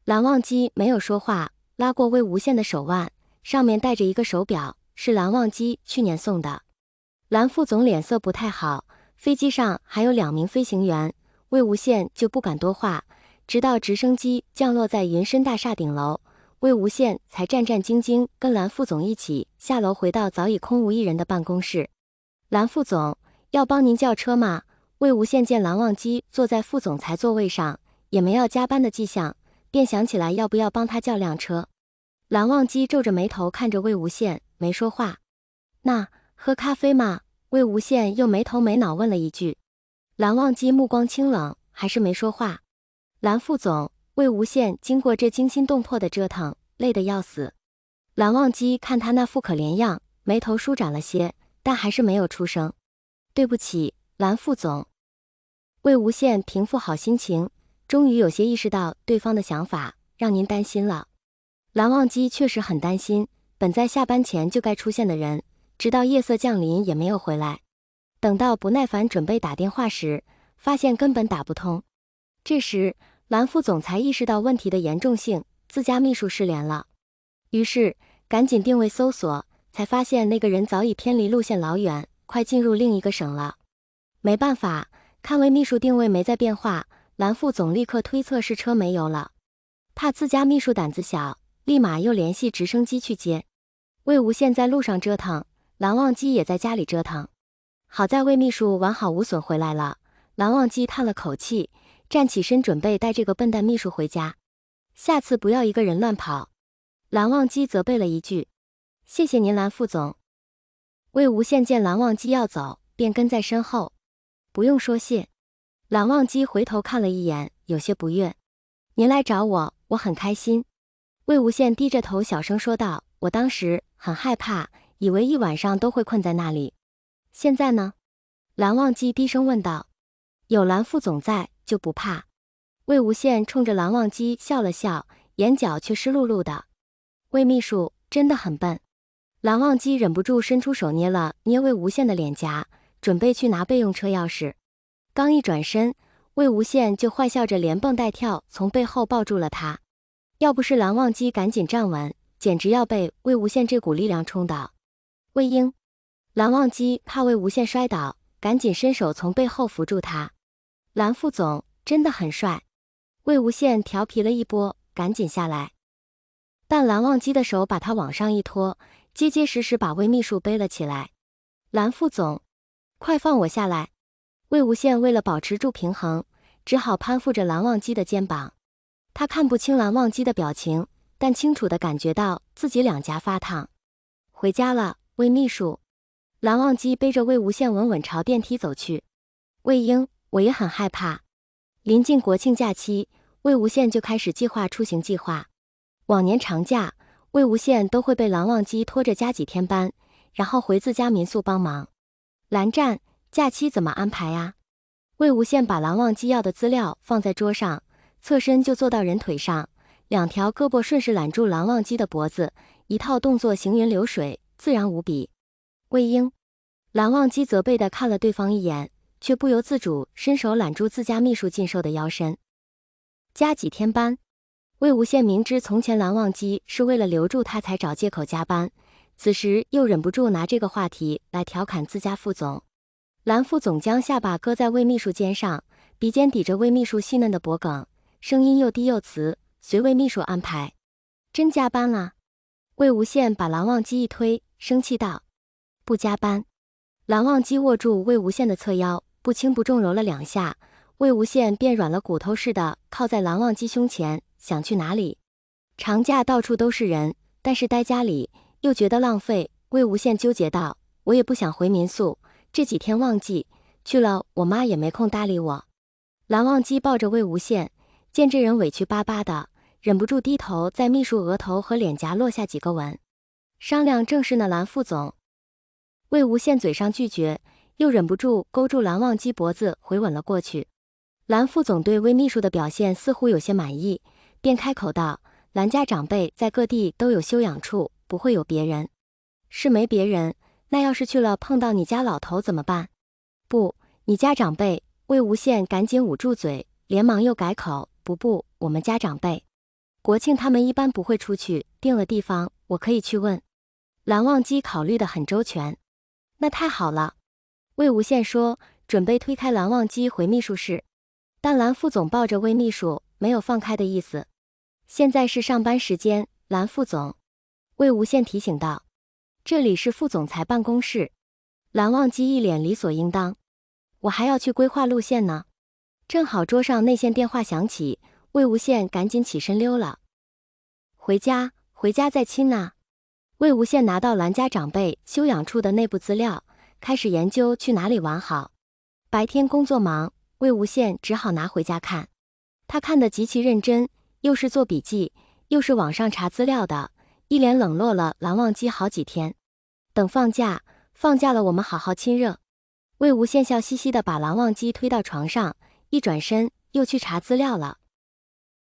蓝忘机没有说话，拉过魏无羡的手腕，上面戴着一个手表，是蓝忘机去年送的。蓝副总脸色不太好，飞机上还有2名飞行员，魏无羡就不敢多话，直到直升机降落在云深大厦顶楼，魏无羡才战战兢兢跟蓝副总一起下楼，回到早已空无一人的办公室。蓝副总，要帮您叫车吗？魏无羡见蓝忘机坐在副总裁座位上，也没要加班的迹象，便想起来要不要帮他叫辆车。蓝忘机皱着眉头看着魏无羡，没说话。那喝咖啡吗？魏无羡又没头没脑问了一句。蓝忘机目光清冷，还是没说话。蓝副总，魏无羡经过这惊心动魄的折腾，累得要死。蓝忘机看他那副可怜样，眉头舒展了些，但还是没有出声。对不起，蓝副总。魏无羡平复好心情，终于有些意识到对方的想法，让您担心了。蓝忘机确实很担心，本在下班前就该出现的人，直到夜色降临也没有回来。等到不耐烦准备打电话时，发现根本打不通。这时，蓝副总才意识到问题的严重性，自家秘书失联了。于是，赶紧定位搜索，才发现那个人早已偏离路线老远，快进入另一个省了。没办法，看魏秘书定位没再变化，蓝副总立刻推测是车没油了。怕自家秘书胆子小，立马又联系直升机去接。魏无羡在路上折腾，蓝忘机也在家里折腾。好在魏秘书完好无损回来了，蓝忘机叹了口气，站起身准备带这个笨蛋秘书回家。下次不要一个人乱跑。蓝忘机责备了一句。谢谢您，蓝副总。魏无羡见蓝忘机要走，便跟在身后。不用说谢。蓝忘机回头看了一眼，有些不悦。您来找我，我很开心。魏无羡低着头小声说道，我当时很害怕，以为一晚上都会困在那里。现在呢？蓝忘机低声问道。有蓝副总在，就不怕。魏无羡冲着蓝忘机笑了笑，眼角却湿漉漉的。魏秘书真的很笨。蓝忘机忍不住伸出手捏了捏魏无羡的脸颊，准备去拿备用车钥匙。刚一转身，魏无羡就坏笑着连蹦带跳从背后抱住了他。要不是蓝忘机赶紧站稳，简直要被魏无羡这股力量冲倒。魏婴，蓝忘机怕魏无羡摔倒，赶紧伸手从背后扶住他。蓝副总真的很帅。魏无羡调皮了一波，赶紧下来。但蓝忘机的手把他往上一拖，结结实实把魏秘书背了起来。蓝副总，快放我下来。魏无羡为了保持住平衡，只好攀附着蓝忘机的肩膀。他看不清蓝忘机的表情，但清楚地感觉到自己两颊发烫。回家了，魏秘书。蓝忘机背着魏无羡稳稳朝电梯走去。魏婴，我也很害怕。临近国庆假期，魏无羡就开始计划出行计划。往年长假，魏无羡都会被蓝忘机拖着加几天班，然后回自家民宿帮忙。蓝湛，假期怎么安排呀？魏无羡把蓝忘机要的资料放在桌上，侧身就坐到人腿上，2条胳膊顺势揽住蓝忘机的脖子，一套动作行云流水，自然无比。魏婴，蓝忘机责备地看了对方一眼，却不由自主伸手揽住自家秘书劲瘦的腰身。加几天班？魏无羡明知从前蓝忘机是为了留住他才找借口加班，此时又忍不住拿这个话题来调侃自家副总。蓝副总将下巴搁在魏秘书肩上，鼻尖抵着魏秘书细嫩的脖颈，声音又低又慈，随魏秘书安排。真加班了？魏无羡把蓝忘机一推，生气道。不加班。蓝忘机握住魏无羡的侧腰，不轻不重揉了2下，魏无羡便软了骨头似的靠在蓝忘机胸前。想去哪里？长假到处都是人，但是待家里又觉得浪费。魏无羡纠结道，我也不想回民宿，这几天旺季，去了我妈也没空搭理我。蓝忘机抱着魏无羡，见这人委屈巴巴的，忍不住低头在秘书额头和脸颊落下几个吻。商量正事呢，蓝副总。魏无羡嘴上拒绝，又忍不住勾住蓝忘机脖子回吻了过去。蓝副总对魏秘书的表现似乎有些满意，便开口道，蓝家长辈在各地都有休养处，不会有别人。是没别人，那要是去了碰到你家老头怎么办？不，你家长辈。魏无羡赶紧捂住嘴，连忙又改口，不，我们家长辈。国庆他们一般不会出去，定了地方，我可以去问。蓝忘机考虑得很周全。那太好了。魏无羡说，准备推开蓝忘机回秘书室，但蓝副总抱着魏秘书，没有放开的意思。现在是上班时间，蓝副总。魏无羡提醒道，这里是副总裁办公室。蓝忘机一脸理所应当，我还要去规划路线呢。正好桌上内线电话响起，魏无羡赶紧起身溜了。回家再亲呐。魏无羡拿到蓝家长辈休养处的内部资料，开始研究去哪里玩好。白天工作忙，魏无羡只好拿回家看。他看得极其认真，又是做笔记，又是网上查资料的，一连冷落了蓝忘机好几天。等放假了，我们好好亲热。魏无羡笑嘻嘻地把蓝忘机推到床上，一转身又去查资料了。